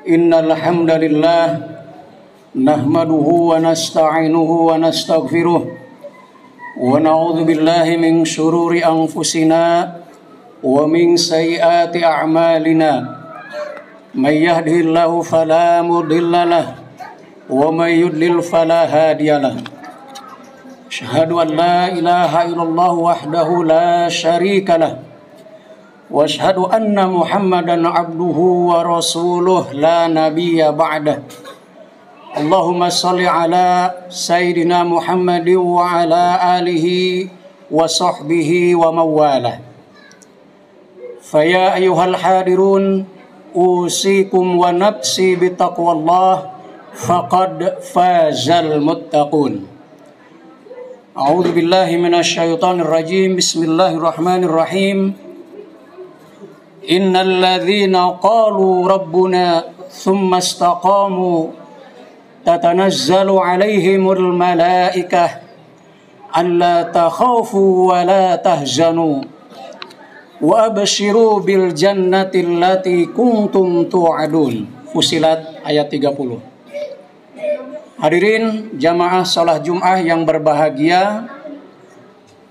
Innal hamdalillah nahmaduhu wa nasta'inuhu wa nastaghfiruh wa na'udzu billahi min syururi anfusina wa min sayyiati a'malina. May yahdihillahu fala mudilla lahu wa may yudlil fala hadiya lahu. Asyhadu an la ilaha illallah wahdahu la syarika lahu wa asyhadu anna Muhammadan abduhu wa rasuluh la nabiyya ba'dah. Allahumma shalli ala sayyidina Muhammadin wa ala alihi wa sahbihi wa mawalah. Faya ayyuhal hadirun usikum wa nafsi bitaqwallah faqad fazal muttaqun. A'udzu billahi minasyaitonir rajim. Bismillahirrahmanirrahim. Innal ladzina qalu rabbuna tsumma istaqamu tatanazzalu 'alaihimul malaikah alla takhafu wa la tahzanu wa abshiru bil jannati allati kuntum tu'adun. Fusilat ayat 30. Hadirin jamaah salat Jumat yang berbahagia,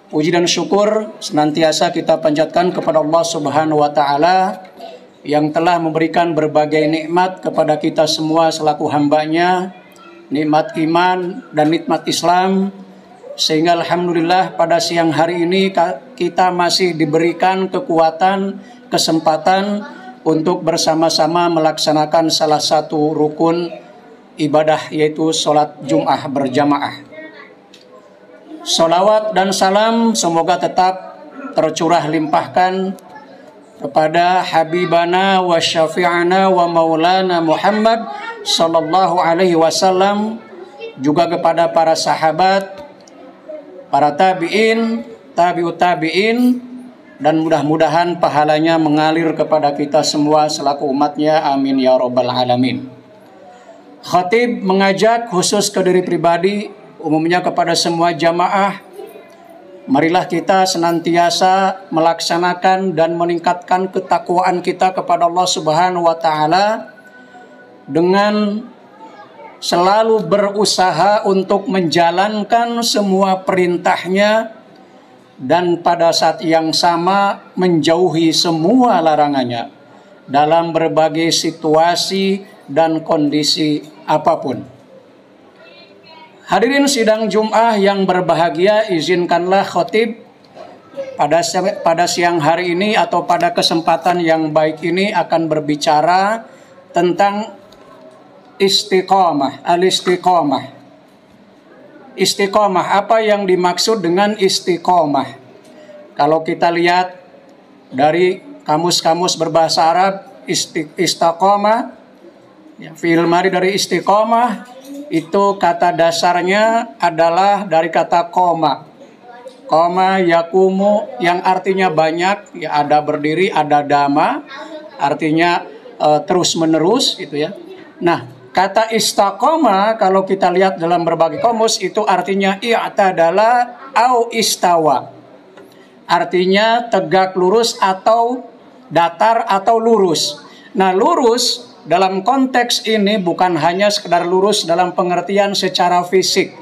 puji dan syukur senantiasa kita panjatkan kepada Allah Subhanahu wa taala yang telah memberikan berbagai nikmat kepada kita semua selaku hambanya, nikmat iman dan nikmat Islam, sehingga alhamdulillah pada siang hari ini kita masih diberikan kekuatan, kesempatan untuk bersama-sama melaksanakan salah satu rukun ibadah, yaitu sholat Jum'ah berjamaah. Sholawat dan salam semoga tetap tercurah limpahkan kepada Habibana wa Syafi'ana wa Maulana Muhammad sallallahu alaihi wasallam, juga kepada para sahabat, para tabi'in, tabi'ut tabi'in, dan mudah-mudahan pahalanya mengalir kepada kita semua selaku umatnya, amin ya rabbal alamin. Khatib mengajak khusus ke diri pribadi, umumnya kepada semua jamaah, marilah kita senantiasa melaksanakan dan meningkatkan ketakwaan kita kepada Allah Subhanahu wa taala dengan selalu berusaha untuk menjalankan semua perintahnya dan pada saat yang sama menjauhi semua larangannya dalam berbagai situasi dan kondisi apapun. Hadirin sidang Jum'ah yang berbahagia, izinkanlah khatib pada siang hari ini atau pada kesempatan yang baik ini akan berbicara tentang istiqamah, al-istiqamah. Istiqamah, apa yang dimaksud dengan istiqamah? Kalau kita lihat dari kamus-kamus berbahasa Arab, istiqamah, fi'il madhi dari istiqamah itu kata dasarnya adalah dari kata koma. Koma yakumu yang artinya banyak, ya, ada berdiri, ada dama, artinya terus menerus gitu ya. Nah, kata istaqama kalau kita lihat dalam berbagai kamus itu artinya i'tadala au istawa. Artinya tegak lurus atau datar atau lurus. Nah, lurus dalam konteks ini bukan hanya sekedar lurus dalam pengertian secara fisik.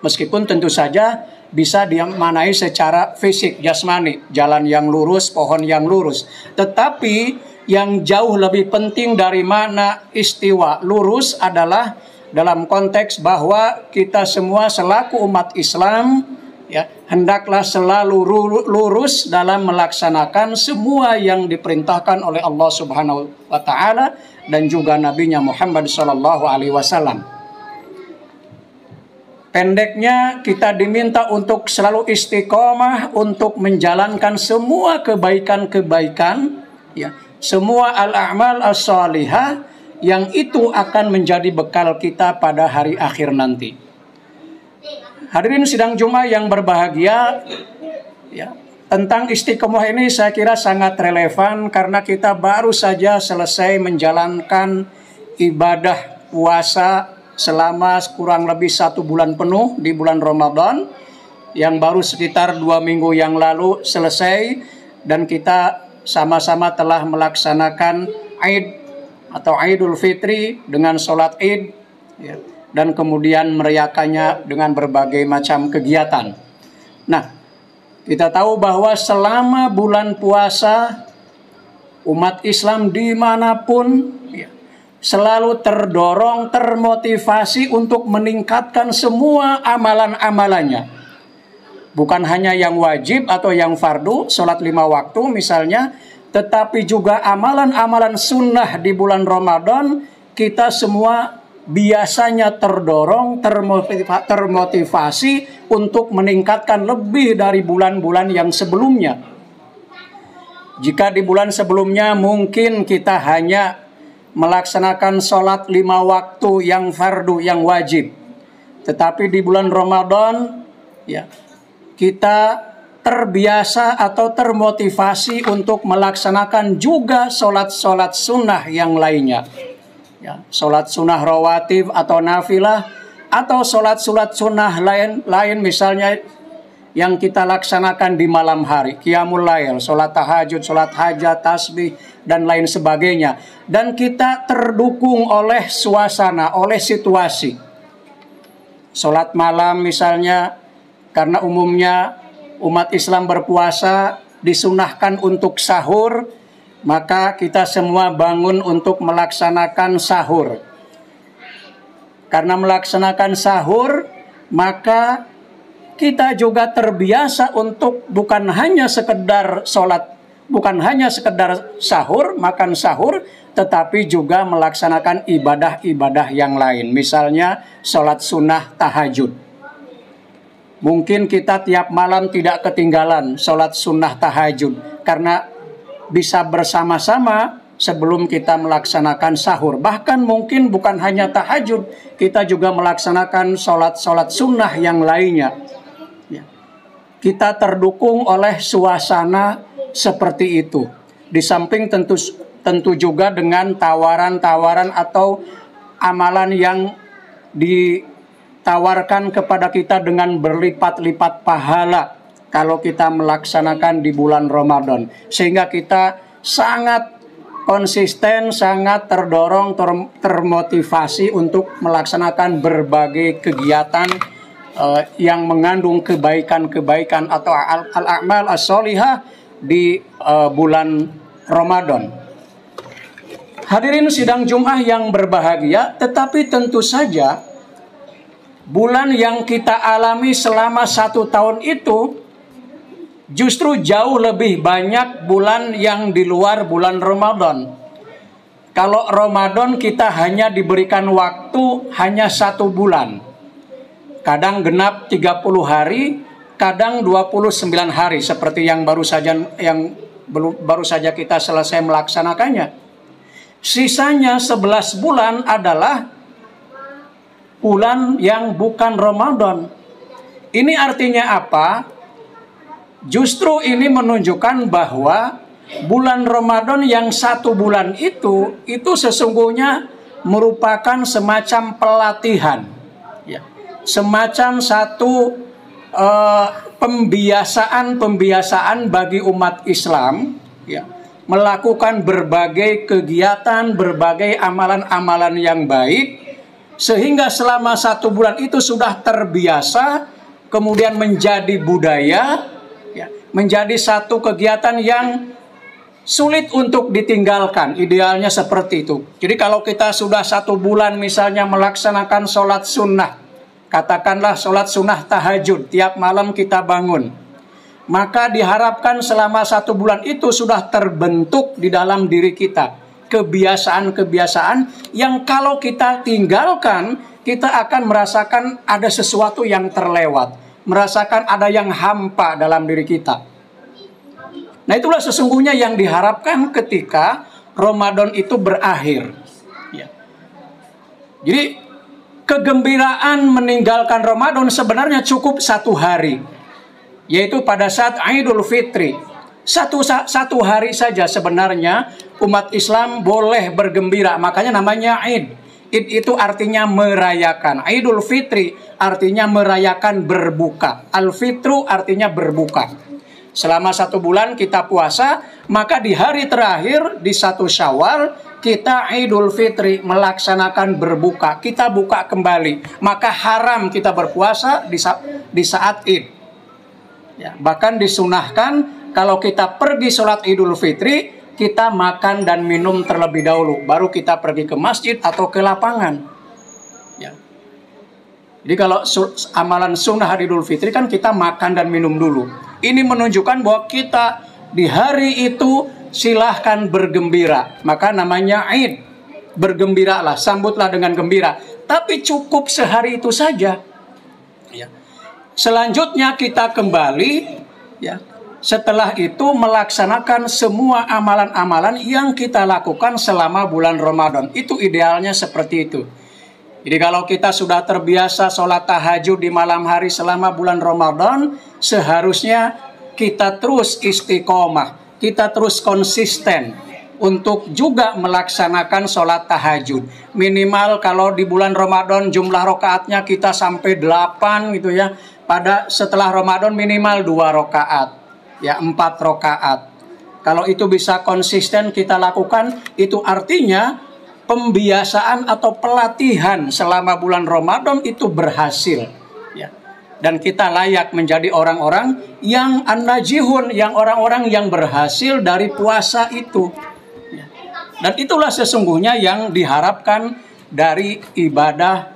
Meskipun tentu saja bisa dimaknai secara fisik, jasmani, jalan yang lurus, pohon yang lurus. Tetapi yang jauh lebih penting dari makna istiwa lurus adalah dalam konteks bahwa kita semua selaku umat Islam, ya, hendaklah selalu lurus dalam melaksanakan semua yang diperintahkan oleh Allah Subhanahu wa taala dan juga Nabi-Nya Muhammad sallallahu alaihi wasallam. Pendeknya, kita diminta untuk selalu istiqomah untuk menjalankan semua kebaikan-kebaikan, ya, semua al-a'mal as-salihah yang itu akan menjadi bekal kita pada hari akhir nanti. Hadirin sidang Jumat yang berbahagia, ya, tentang istiqomah ini saya kira sangat relevan karena kita baru saja selesai menjalankan ibadah puasa selama kurang lebih 1 bulan penuh di bulan Ramadan yang baru sekitar 2 minggu yang lalu selesai, dan kita sama-sama telah melaksanakan Id atau Idul Fitri dengan sholat Id, ya, dan kemudian merayakannya dengan berbagai macam kegiatan. Nah, kita tahu bahwa selama bulan puasa umat Islam dimanapun, ya, selalu terdorong, termotivasi untuk meningkatkan semua amalan-amalannya. Bukan hanya yang wajib atau yang fardu, sholat 5 waktu misalnya, tetapi juga amalan-amalan sunnah di bulan Ramadan, kita semua biasanya terdorong, termotivasi untuk meningkatkan lebih dari bulan-bulan yang sebelumnya. Jika di bulan sebelumnya mungkin kita hanya melaksanakan sholat 5 waktu yang fardu, yang wajib. Tetapi di bulan Ramadan, ya, kita terbiasa atau termotivasi untuk melaksanakan juga sholat-sholat sunnah yang lainnya. Ya, sholat sunnah rawatib atau nafilah, atau sholat-sholat sunnah lain misalnya yang kita laksanakan di malam hari. Qiyamul lail, sholat tahajud, sholat hajat, tasbih, dan lain sebagainya. Dan kita terdukung oleh suasana, oleh situasi. Sholat malam misalnya, karena umumnya umat Islam berpuasa disunahkan untuk sahur, maka kita semua bangun untuk melaksanakan sahur. Karena melaksanakan sahur, maka kita juga terbiasa untuk bukan hanya sekedar sholat, bukan hanya sekedar sahur, makan sahur, tetapi juga melaksanakan ibadah-ibadah yang lain. Misalnya sholat sunnah tahajud. Mungkin kita tiap malam tidak ketinggalan sholat sunnah tahajud, karena bisa bersama-sama sebelum kita melaksanakan sahur. Bahkan mungkin bukan hanya tahajud, kita juga melaksanakan sholat-sholat sunnah yang lainnya. Ya. Kita terdukung oleh suasana seperti itu. Di samping tentu juga dengan tawaran-tawaran atau amalan yang ditawarkan kepada kita dengan berlipat-lipat pahala kalau kita melaksanakan di bulan Ramadan. Sehingga kita sangat konsisten, sangat terdorong, termotivasi untuk melaksanakan berbagai kegiatan yang mengandung kebaikan-kebaikan atau al-a'mal as-sholihah di bulan Ramadan. Hadirin sidang Jum'ah yang berbahagia, tetapi tentu saja bulan yang kita alami selama 1 tahun itu justru jauh lebih banyak bulan yang di luar bulan Ramadan. Kalau Ramadan kita hanya diberikan waktu hanya 1 bulan. Kadang genap 30 hari, kadang 29 hari seperti yang baru saja kita selesai melaksanakannya. Sisanya 11 bulan adalah bulan yang bukan Ramadan. Ini artinya apa? Justru ini menunjukkan bahwa bulan Ramadan yang 1 bulan itu sesungguhnya merupakan semacam pelatihan, ya, semacam satu pembiasaan bagi umat Islam, ya, melakukan berbagai kegiatan, berbagai amalan-amalan yang baik, sehingga selama 1 bulan itu sudah terbiasa, kemudian menjadi budaya, ya, menjadi satu kegiatan yang sulit untuk ditinggalkan. Idealnya seperti itu. Jadi kalau kita sudah 1 bulan misalnya melaksanakan sholat sunnah, katakanlah sholat sunnah tahajud, tiap malam kita bangun, maka diharapkan selama 1 bulan itu sudah terbentuk di dalam diri kita kebiasaan-kebiasaan yang kalau kita tinggalkan, kita akan merasakan ada sesuatu yang terlewat, merasakan ada yang hampa dalam diri kita. Nah, itulah sesungguhnya yang diharapkan ketika Ramadan itu berakhir. Ya. Jadi kegembiraan meninggalkan Ramadan sebenarnya cukup 1 hari, yaitu pada saat Idul Fitri. Satu hari saja sebenarnya umat Islam boleh bergembira, makanya namanya Id. Id itu artinya merayakan. Idul Fitri artinya merayakan berbuka. Al-Fitru artinya berbuka. Selama 1 bulan kita puasa, maka di hari terakhir di 1 Syawal kita Idul Fitri melaksanakan berbuka, kita buka kembali, maka haram kita berpuasa di saat Id. Ya, bahkan disunahkan kalau kita pergi sholat Idul Fitri, kita makan dan minum terlebih dahulu, baru kita pergi ke masjid atau ke lapangan. Ya. Jadi kalau amalan sunnah hari Idul Fitri kan kita makan dan minum dulu. Ini menunjukkan bahwa kita di hari itu silahkan bergembira. Maka namanya Id. Bergembiralah, sambutlah dengan gembira. Tapi cukup sehari itu saja. Ya. Selanjutnya kita kembali, ya, setelah itu melaksanakan semua amalan-amalan yang kita lakukan selama bulan Ramadan. Itu idealnya seperti itu. Jadi kalau kita sudah terbiasa sholat tahajud di malam hari selama bulan Ramadan, seharusnya kita terus istiqomah. Kita terus konsisten untuk juga melaksanakan sholat tahajud. Minimal kalau di bulan Ramadan jumlah rokaatnya kita sampai 8 gitu ya. Setelah Ramadan minimal 2 rokaat, ya 4 rokaat. Kalau itu bisa konsisten kita lakukan, itu artinya pembiasaan atau pelatihan selama bulan Ramadan itu berhasil. Ya. Dan kita layak menjadi orang-orang yang an-najihun, yang orang-orang yang berhasil dari puasa itu. Ya. Dan itulah sesungguhnya yang diharapkan dari ibadah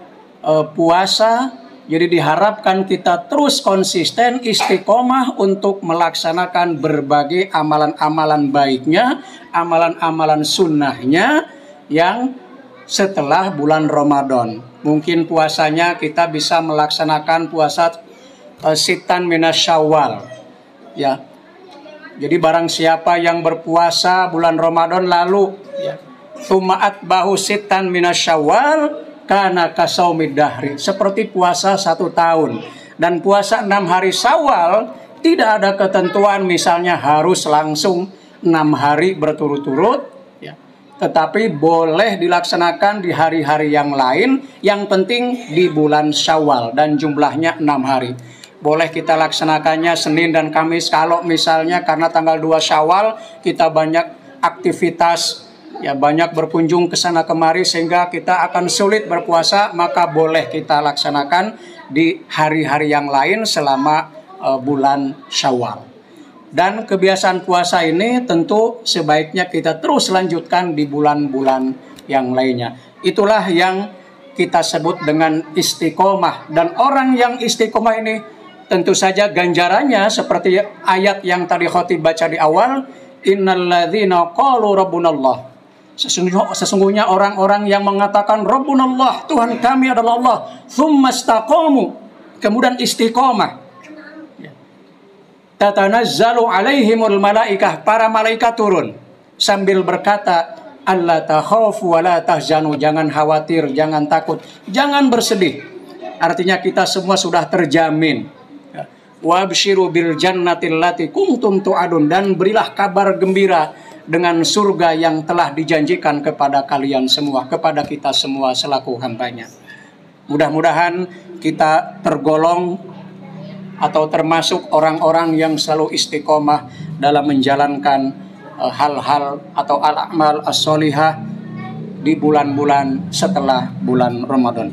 puasa. Jadi diharapkan kita terus konsisten istiqomah untuk melaksanakan berbagai amalan-amalan baiknya, amalan-amalan sunnahnya yang setelah bulan Ramadan. Mungkin puasanya kita bisa melaksanakan puasa sitan minas Syawal. Ya. Jadi barang siapa yang berpuasa bulan Ramadan lalu ya, tsumma atbahu sitan minas Syawal kana kasaumid dahri, seperti puasa 1 tahun. Dan puasa 6 hari Syawal tidak ada ketentuan misalnya harus langsung 6 hari berturut-turut. Tetapi boleh dilaksanakan di hari-hari yang lain, yang penting di bulan Syawal dan jumlahnya 6 hari. Boleh kita laksanakannya Senin dan Kamis kalau misalnya karena tanggal 2 Syawal kita banyak aktivitas, ya banyak berkunjung ke sana kemari sehingga kita akan sulit berpuasa, maka boleh kita laksanakan di hari-hari yang lain selama bulan Syawal. Dan kebiasaan puasa ini tentu sebaiknya kita terus lanjutkan di bulan-bulan yang lainnya. Itulah yang kita sebut dengan istiqomah. Dan orang yang istiqomah ini tentu saja ganjarannya seperti ayat yang tadi khotib baca di awal. Innalladzina qalu rabbunallah. Sesungguhnya orang-orang yang mengatakan rabbunallah, Tuhan kami adalah Allah. Tsumma istaqamu. Kemudian istiqomah. Tatanazzalu alaihimul malaikah, para malaikat turun sambil berkata, alla takhafu wa la tahzanu, jangan khawatir, jangan takut, jangan bersedih. Artinya kita semua sudah terjamin. Wabshiru bil jannatil lati kuntum tu'adun, dan berilah kabar gembira dengan surga yang telah dijanjikan kepada kalian semua, kepada kita semua selaku hambanya. Mudah-mudahan kita tergolong atau termasuk orang-orang yang selalu istiqomah dalam menjalankan hal-hal atau al-a'mal as-solihah di bulan-bulan setelah bulan Ramadan.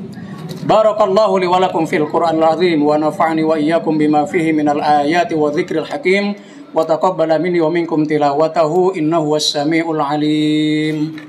Barakallahu li wa lakum fil Qur'anil azim wa nafa'ani wa iyyakum bima fihi minal ayati wa dzikril hakim wa taqabbala minni wa minkum tilawatahu innahu was-sami'ul alim.